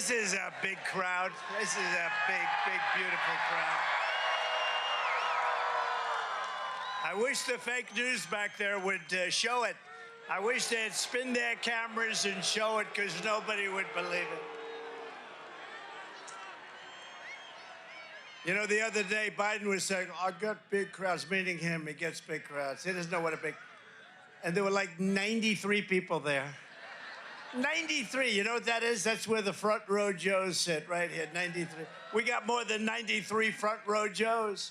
This is a big crowd. This is a big, big, beautiful crowd. I wish the fake news back there would show it. I wish they'd spin their cameras and show it, because nobody would believe it. You know, the other day, Biden was saying, I got big crowds, meaning him. He gets big crowds. He doesn't know what a big... And there were like 93 people there. 93, you know what that is? That's where the front row Joes sit, right here, 93. We got more than 93 front row Joes.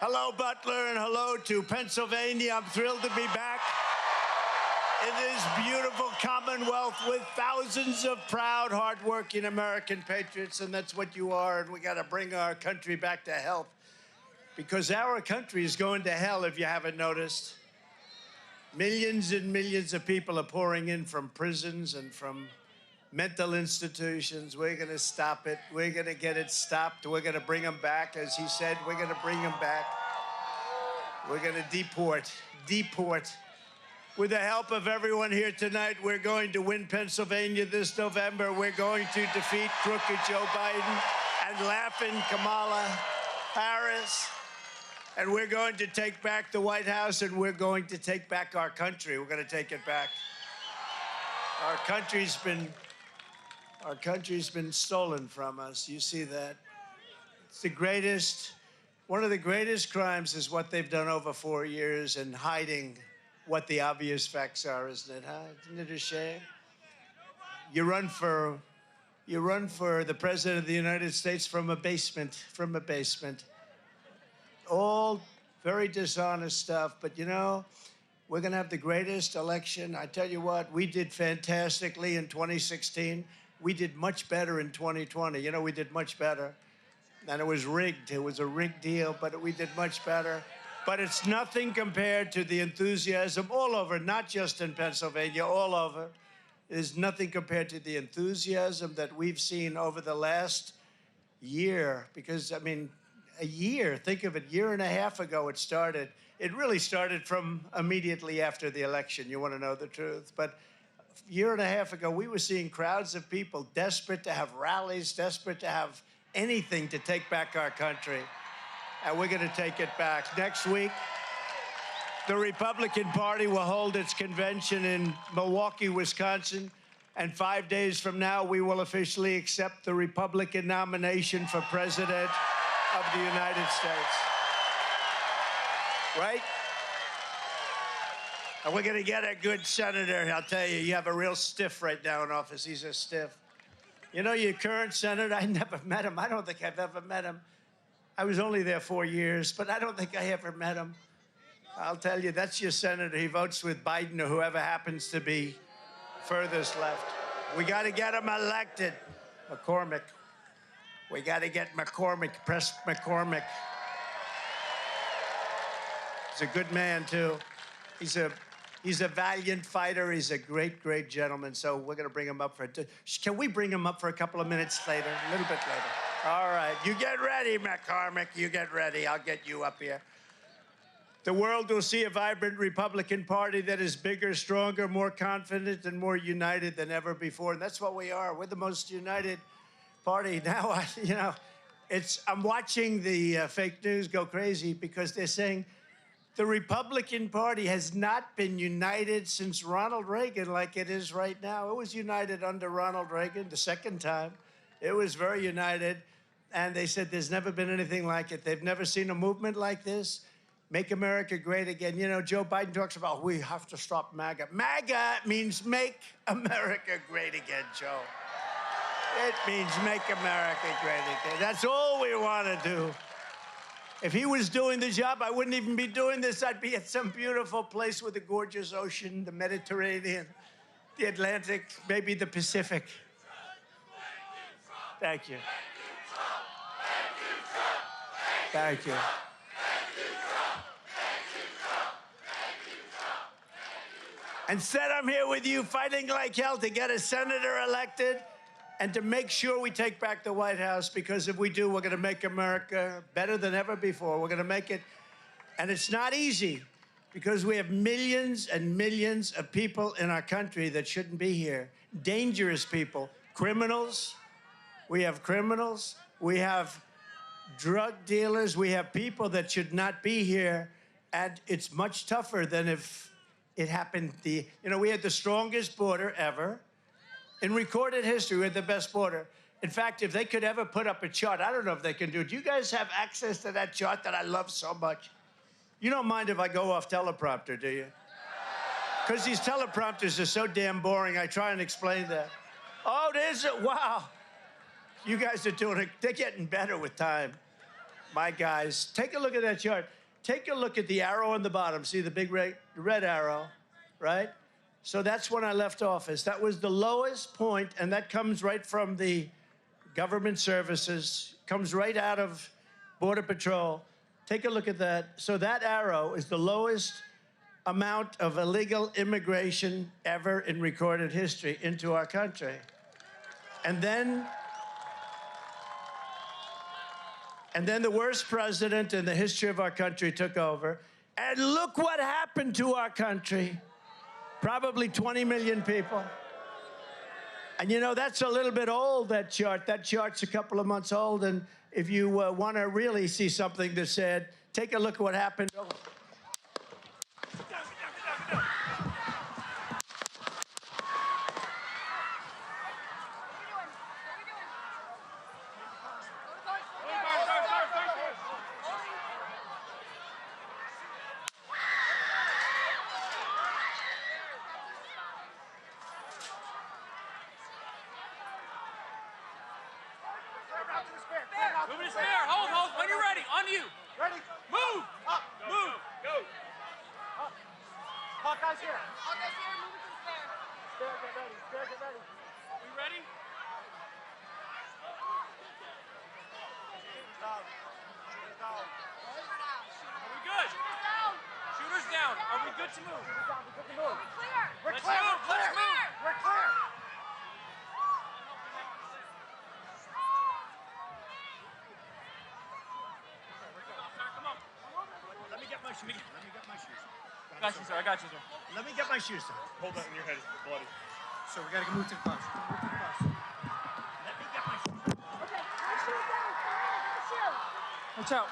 Hello, Butler, and hello to Pennsylvania. I'm thrilled to be back in this beautiful Commonwealth with thousands of proud, hardworking American patriots, and that's what you are, and we got to bring our country back to health, because our country is going to hell, if you haven't noticed. Millions and millions of people are pouring in from prisons and from mental institutions. We're going to stop it. We're going to get it stopped. We're going to bring them back. As he said, we're going to bring them back. We're going to deport. With the help of everyone here tonight, we're going to win Pennsylvania this November. We're going to defeat crooked Joe Biden and laughing Kamala Harris. And we're going to take back the White House, and we're going to take back our country. We're going to take it back. Our country's been stolen from us. You see that? It's the greatest, one of the greatest crimes is what they've done over 4 years and hiding what the obvious facts are, isn't it, huh? Isn't it a shame? You run for the President of the United States from a basement, All very dishonest stuff, but you know, we're gonna have the greatest election. I tell you what, we did fantastically in 2016. We did much better in 2020. You know, we did much better. And it was rigged. It was a rigged deal, but we did much better. But it's nothing compared to the enthusiasm all over, not just in Pennsylvania, all over. It is nothing compared to the enthusiasm that we've seen over the last year, because, I mean, a year, think of it, year and a half ago it started. It really started from immediately after the election, you want to know the truth. But a year and a half ago, we were seeing crowds of people desperate to have rallies, desperate to have anything to take back our country. And we're going to take it back. Next week, the Republican Party will hold its convention in Milwaukee, Wisconsin. And 5 days from now, we will officially accept the Republican nomination for president of the United States. Right? And we're going to get a good senator. I'll tell you, you have a real stiff right now in office. He's a stiff. You know, your current senator, I never met him. I don't think I've ever met him. I was only there 4 years, but I don't think I ever met him. I'll tell you, that's your senator. He votes with Biden or whoever happens to be furthest left. We got to get him elected. McCormick. We got to get McCormick, press McCormick. He's a good man, too. He's a valiant fighter. He's a great, great gentleman. So we're going to bring him up for can we bring him up for a couple of minutes later, a little bit later? All right. You get ready, McCormick. You get ready. I'll get you up here. The world will see a vibrant Republican Party that is bigger, stronger, more confident, and more united than ever before. And that's what we are. We're the most united party. Now, I'm watching the fake news go crazy because they're saying the Republican Party has not been united since Ronald Reagan like it is right now. It was united under Ronald Reagan the second time. It was very united. And they said there's never been anything like it. They've never seen a movement like this. Make America great again. You know, Joe Biden talks about we have to stop MAGA. MAGA means make America great again, Joe. It means make America great again. That's all we want to do. If he was doing the job, I wouldn't even be doing this. I'd be at some beautiful place with a gorgeous ocean, the Mediterranean, the Atlantic, maybe the Pacific. Thank you. Thank you. Instead, I'm here with you fighting like hell to get a senator elected and to make sure we take back the White House, because if we do, we're going to make America better than ever before. We're going to make it, and it's not easy because we have millions and millions of people in our country that shouldn't be here. Dangerous people, criminals, we have criminals, we have drug dealers, we have people that should not be here, and it's much tougher than if it happened. You know, we had the strongest border ever. In recorded history, we had the best border. In fact, if they could ever put up a chart, I don't know if they can do it. Do you guys have access to that chart that I love so much? You don't mind if I go off teleprompter, do you? Because these teleprompters are so damn boring, I try and explain that. Oh, there's a, wow. You guys are doing it. They're getting better with time. My guys, take a look at that chart. Take a look at the arrow on the bottom. See the big red arrow, right? So that's when I left office. That was the lowest point, and that comes right from the government services, comes right out of Border Patrol. Take a look at that. So that arrow is the lowest amount of illegal immigration ever in recorded history into our country. And then the worst president in the history of our country took over. And look what happened to our country. Probably 20 million people. And you know, that's a little bit old, that chart. That chart's a couple of months old. And if you want to really see something that's said, take a look at what happened. Move to spare. Hold. When you're ready. On you. Ready? Move. Up. Move. Go. Up. Hawkeye's here. Hawkeye's here. Move it to the spare. Spare, get ready. Spare, get ready. We ready? Down. Down. Are we good? Shooters down. Shooters down. Are we good to move? Down. We're good to move. We're clear. We're Let's clear. move. We're clear. Let's move. We're clear. Come on. Let me get my shoes. Let me get my shoes. I got you, sir. I got you, sir. Let me get my shoes. Hold that in your head. It's bloody. So we gotta move to the bus. Move to the bus. Let me get my shoes. Okay. My shoes down. My shoes. Watch out.